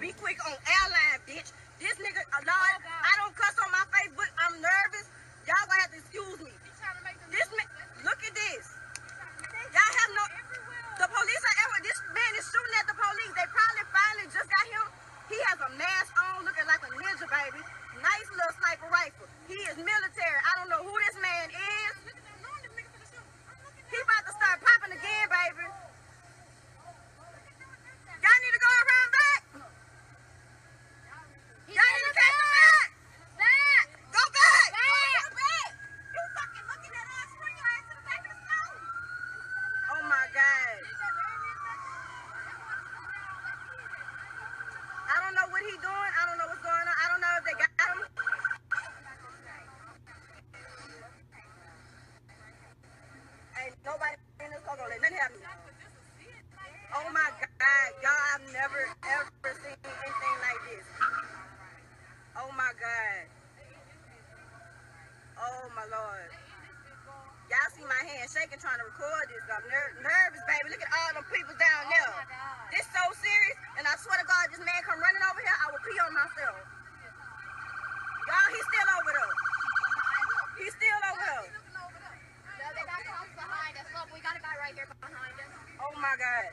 Be quick on airline, bitch. This nigga, Lord, I don't cuss on my Facebook. I'm nervous. Y'all gonna have to excuse me. This man, look at this. Y'all have no. The police are ever. This man is shooting at the police. They probably finally just got him. He has a mask on, looking like a ninja, baby. Nice little sniper rifle. He is military. I don't know who this man is. He about to start popping again, baby. Y'all need to go around back. Y'all need to catch him back. Back. Go back. Back. Go back. You fucking looking at us. Bring your ass to the back of the stove. Oh my God. I don't know what he doing. I don't know what's going on. I don't know if they got him. Ain't nobody in this car gonna let nothing happen. Oh my God, y'all, I've never ever seen anything like this. Oh my God. Oh my Lord. Y'all see my hand shaking trying to record this. I'm nervous, baby. Look at all them people down there. This so serious, and I swear to God, this man come running over here, I will pee on myself. Y'all, he's still over there. He's still over there. No, they got cops behind us. Look, we got a guy right here behind us. Oh my God.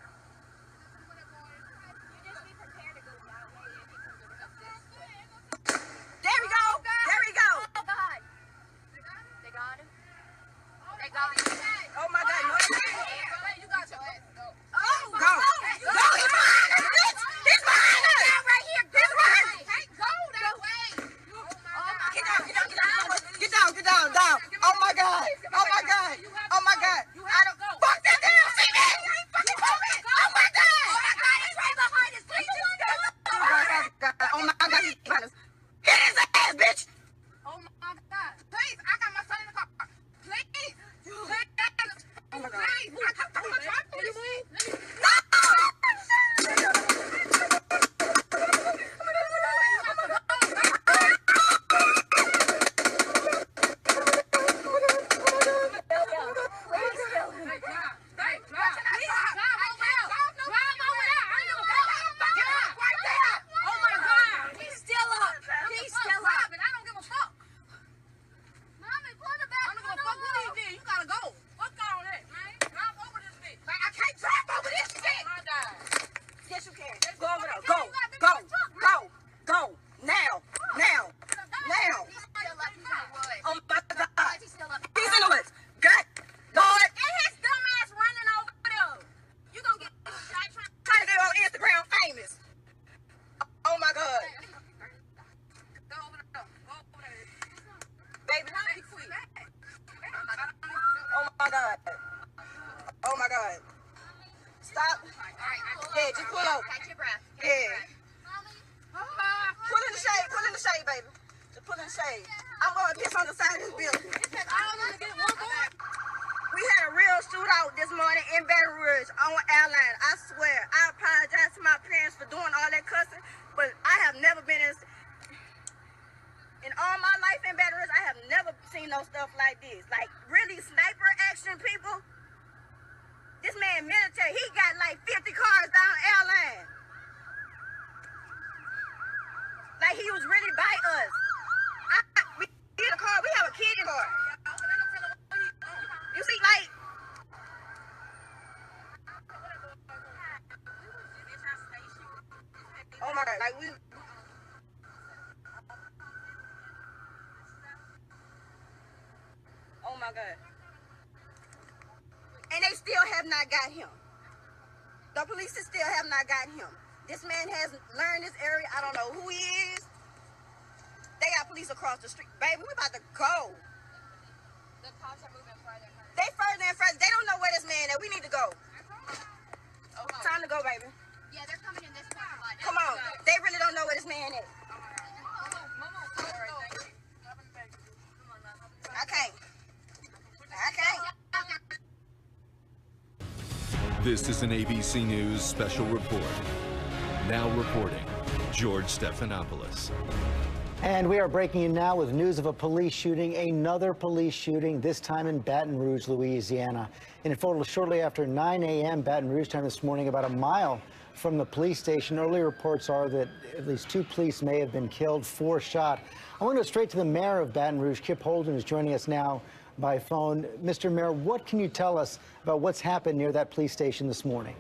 You just be prepared to go that way if he comes over this. There we go. There we go. Oh God. They got him. They got him. Oh my God. No, You got your ass. Go. oh, go. Go. He's behind us, bitch. He's behind us. Right here. He's behind us. Hey, go that way. Get down, get down, get down. Get down, get down, down. Oh my God. Oh my God. Oh my God. I don't. Fuck that damn CB. Oh my God. He's right behind us. Please just go. Oh my God. He's behind us. Hit his ass, bitch. Oh my God. Please, I got my son in the car. Please. Please. Oh my God. Please. I'm gonna try for you. Yes, you can. Go over there. Go. Go. Go. Go. Now. Now. Now. Oh my God. He's in the woods. God. Lord. And his dumb ass running over there. You gonna get shot Trying to get on Instagram famous. Oh my God. Go over there. Go over there. Baby. Be quick. Oh my God. Oh my God. Stop. Yeah, just pull over. Catch your breath. Yeah. Pull in the shade. Pull in the shade, baby. Just pull in the shade. I'm going to piss on the side of this building. We had a real shootout this morning in Baton Rouge on airline. I swear. I apologize to my parents for doing all that cussing, but I have never been in all my life in Baton Rouge, I have never seen no stuff like this. Like, really sniper action, people. This man military, he got like 50 cars down airline. Like he was really by us. We did a car, we have a kid in car. You see, like, oh my God, like we, oh my God. And they still have not got him. The police still have not got him. This man has learned this area. I don't know who he is. They got police across the street. Baby, we about to go. The cops are moving further. They further and further. They don't know where this man is. We need to go. Time to go, baby. Yeah, they're coming in this parking lot. Come on. They really don't know where this man is. I can't. This is an ABC News special report. Now reporting, George Stephanopoulos. And we are breaking in now with news of a police shooting, another police shooting, this time in Baton Rouge, Louisiana. In total, shortly after 9 a.m. Baton Rouge time this morning, about a mile from the police station. Early reports are that at least 2 police may have been killed, 4 shot. I want to go straight to the mayor of Baton Rouge, Kip Holden, who's joining us now by phone. Mr. Mayor, what can you tell us about what's happened near that police station this morning?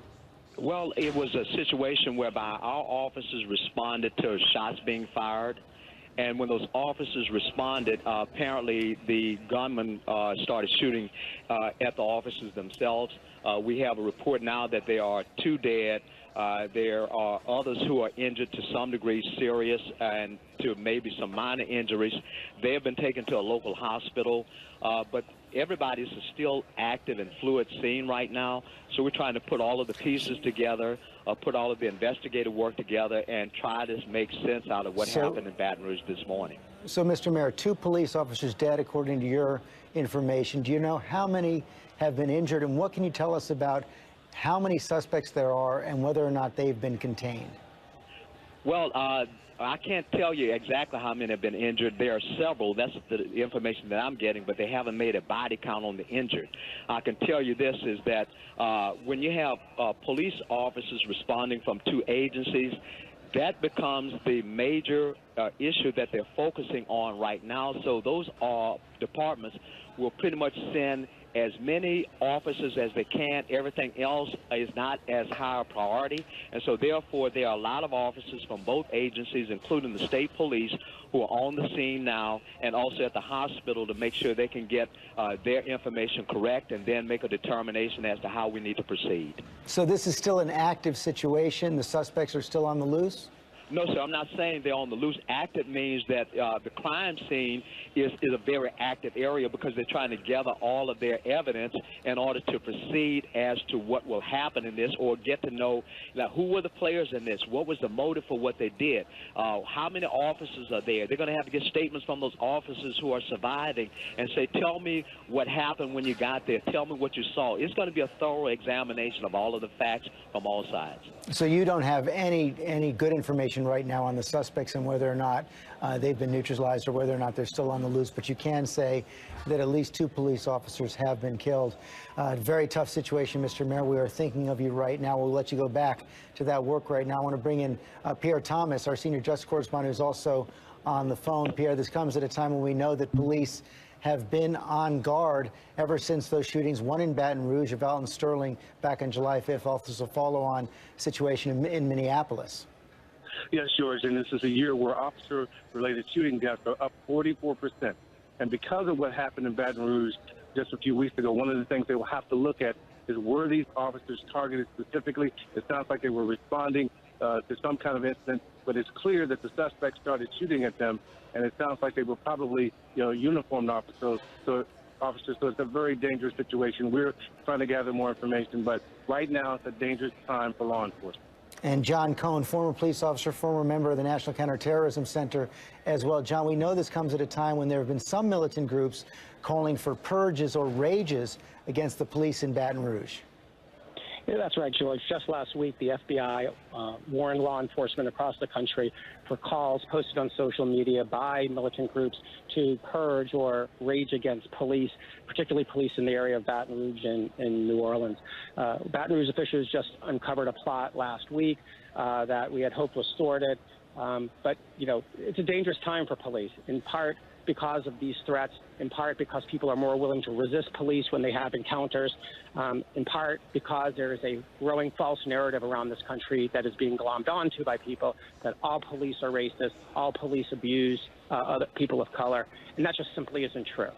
Well, it was a situation whereby our officers responded to shots being fired. And when those officers responded, apparently the gunman started shooting at the officers themselves. We have a report now that there are 2 dead. There are others who are injured to some degree, serious, and to maybe some minor injuries. They have been taken to a local hospital, but everybody's still active and fluid scene right now. So we're trying to put all of the pieces together, put all of the investigative work together, and try to make sense out of what happened in Baton Rouge this morning. So, Mr. Mayor, 2 police officers dead, according to your information. Do you know how many have been injured, and what can you tell us about how many suspects there are and whether or not they've been contained? Well, I can't tell you exactly how many have been injured. There are several. That's the information that I'm getting, but they haven't made a body count on the injured. I can tell you this is that when you have police officers responding from 2 agencies, that becomes the major issue that they're focusing on right now. So those departments will pretty much send as many officers as they can. Everything else is not as high a priority. And so therefore there are a lot of officers from both agencies, including the state police, who are on the scene now and also at the hospital to make sure they can get their information correct and then make a determination as to how we need to proceed. So this is still an active situation? The suspects are still on the loose? No, sir, I'm not saying they're on the loose. Active means that the crime scene is a very active area because they're trying to gather all of their evidence in order to proceed as to what will happen in this, or get to know who were the players in this, what was the motive for what they did, how many officers are there. They're going to have to get statements from those officers who are surviving and say, tell me what happened when you got there, tell me what you saw. It's going to be a thorough examination of all of the facts from all sides. So you don't have any good information right now on the suspects and whether or not they've been neutralized or whether or not they're still on the loose, but you can say that at least 2 police officers have been killed. Very tough situation, Mr. Mayor. We are thinking of you right now. We'll let you go back to that work right now. I want to bring in Pierre Thomas, our senior justice correspondent, who's also on the phone. Pierre, this comes at a time when we know that police have been on guard ever since those shootings, one in Baton Rouge, of Alton Sterling back on July 5th, also a follow-on situation in Minneapolis. Yes, George, and this is a year where officer-related shooting deaths are up 44%. And because of what happened in Baton Rouge just a few weeks ago, one of the things they will have to look at is, were these officers targeted specifically? It sounds like they were responding to some kind of incident, but it's clear that the suspects started shooting at them, and it sounds like they were probably, uniformed officers. So it's a very dangerous situation. We're trying to gather more information, but right now it's a dangerous time for law enforcement. And John Cohen, former police officer, former member of the National Counterterrorism Center as well. John, we know this comes at a time when there have been some militant groups calling for purges or rages against the police in Baton Rouge. Yeah, that's right, George. Just last week, the FBI warned law enforcement across the country for calls posted on social media by militant groups to purge or rage against police, particularly police in the area of Baton Rouge and in New Orleans. Baton Rouge officials just uncovered a plot last week that we had hoped was thwarted. But, it's a dangerous time for police, in part because of these threats, in part because people are more willing to resist police when they have encounters, in part because there is a growing false narrative around this country that is being glommed onto by people that all police are racist, all police abuse other people of color, and that just simply isn't true.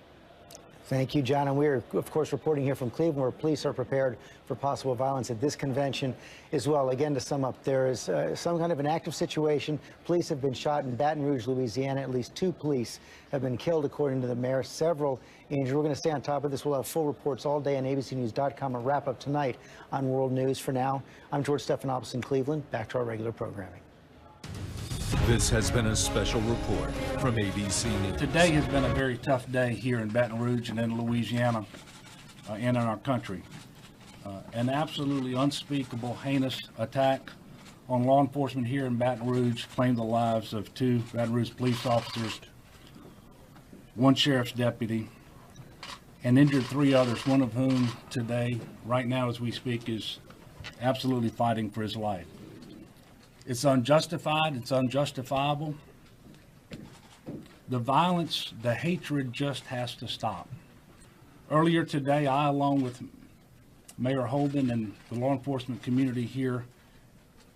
Thank you, John. And we're, of course, reporting here from Cleveland, where police are prepared for possible violence at this convention as well. Again, to sum up, there is some kind of an active situation. Police have been shot in Baton Rouge, Louisiana. At least 2 police have been killed, according to the mayor. Several injured. We're going to stay on top of this. We'll have full reports all day on abcnews.com. A wrap up tonight on World News. For now, I'm George Stephanopoulos in Cleveland. Back to our regular programming. This has been a special report from ABC News. Today has been a very tough day here in Baton Rouge and in Louisiana and in our country. an absolutely unspeakable, heinous attack on law enforcement here in Baton Rouge claimed the lives of 2 Baton Rouge police officers, 1 sheriff's deputy, and injured 3 others, one of whom today, right now as we speak, is absolutely fighting for his life. It's unjustified, it's unjustifiable. The violence, the hatred just has to stop. Earlier today, I, along with Mayor Holden and the law enforcement community here,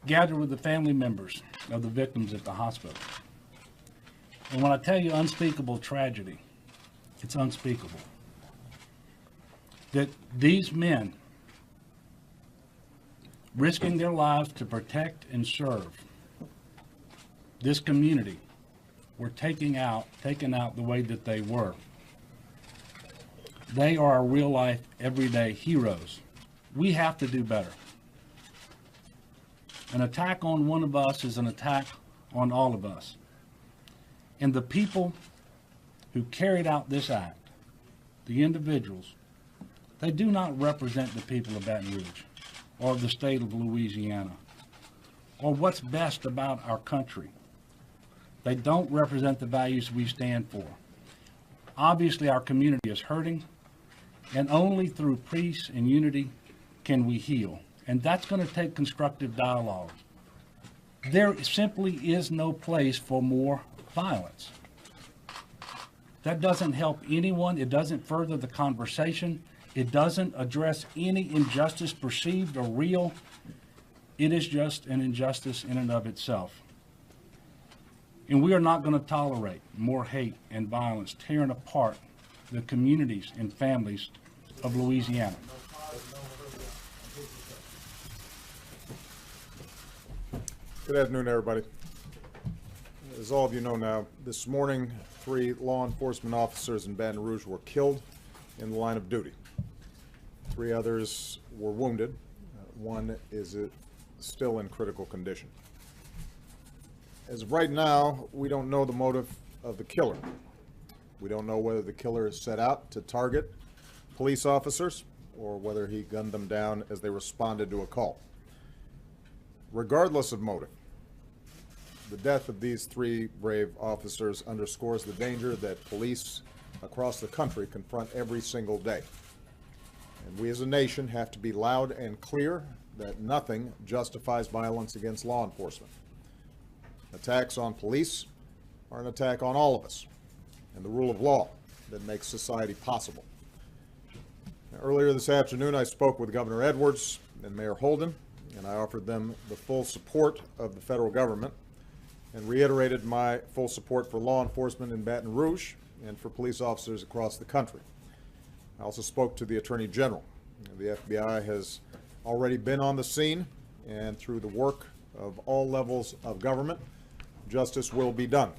gathered with the family members of the victims at the hospital. And when I tell you unspeakable tragedy, it's unspeakable. That these men, risking their lives to protect and serve this community, were taken out the way that they were. They are real life, everyday heroes. We have to do better. An attack on one of us is an attack on all of us. And the people who carried out this act, the individuals, they do not represent the people of Baton Rouge or the state of Louisiana or what's best about our country. They don't represent the values we stand for. Obviously, our community is hurting, and only through peace and unity can we heal. And that's going to take constructive dialogue. There simply is no place for more violence. That doesn't help anyone. It doesn't further the conversation. It doesn't address any injustice, perceived or real. It is just an injustice in and of itself. And we are not going to tolerate more hate and violence tearing apart the communities and families of Louisiana. Good afternoon, everybody. As all of you know now, this morning, 3 law enforcement officers in Baton Rouge were killed in the line of duty. 3 others were wounded. One is still in critical condition. As of right now, we don't know the motive of the killer. We don't know whether the killer is set out to target police officers or whether he gunned them down as they responded to a call. Regardless of motive, the death of these 3 brave officers underscores the danger that police across the country confront every single day. And we as a nation have to be loud and clear that nothing justifies violence against law enforcement. Attacks on police are an attack on all of us and the rule of law that makes society possible. Now, earlier this afternoon, I spoke with Governor Edwards and Mayor Holden, and I offered them the full support of the federal government and reiterated my full support for law enforcement in Baton Rouge and for police officers across the country. I also spoke to the Attorney General. The FBI has already been on the scene, and through the work of all levels of government, justice will be done.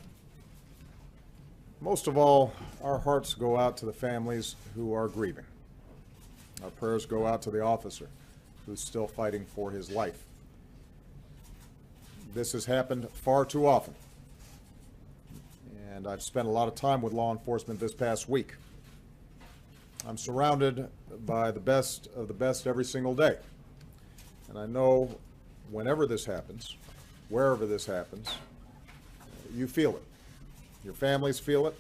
Most of all, our hearts go out to the families who are grieving. Our prayers go out to the officer who's still fighting for his life. This has happened far too often, and I've spent a lot of time with law enforcement this past week. I'm surrounded by the best of the best every single day, and I know whenever this happens, wherever this happens, you feel it. Your families feel it.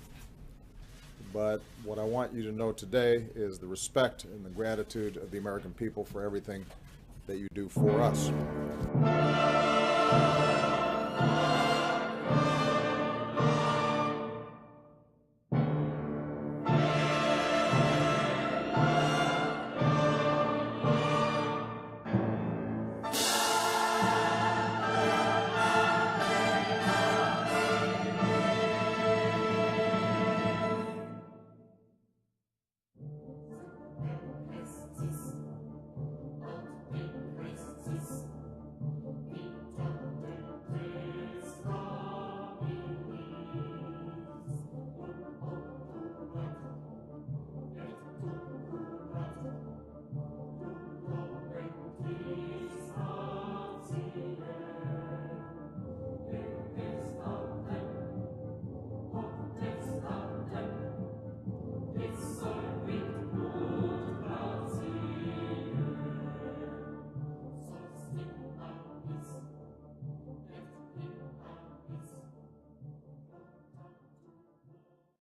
But what I want you to know today is the respect and the gratitude of the American people for everything that you do for us.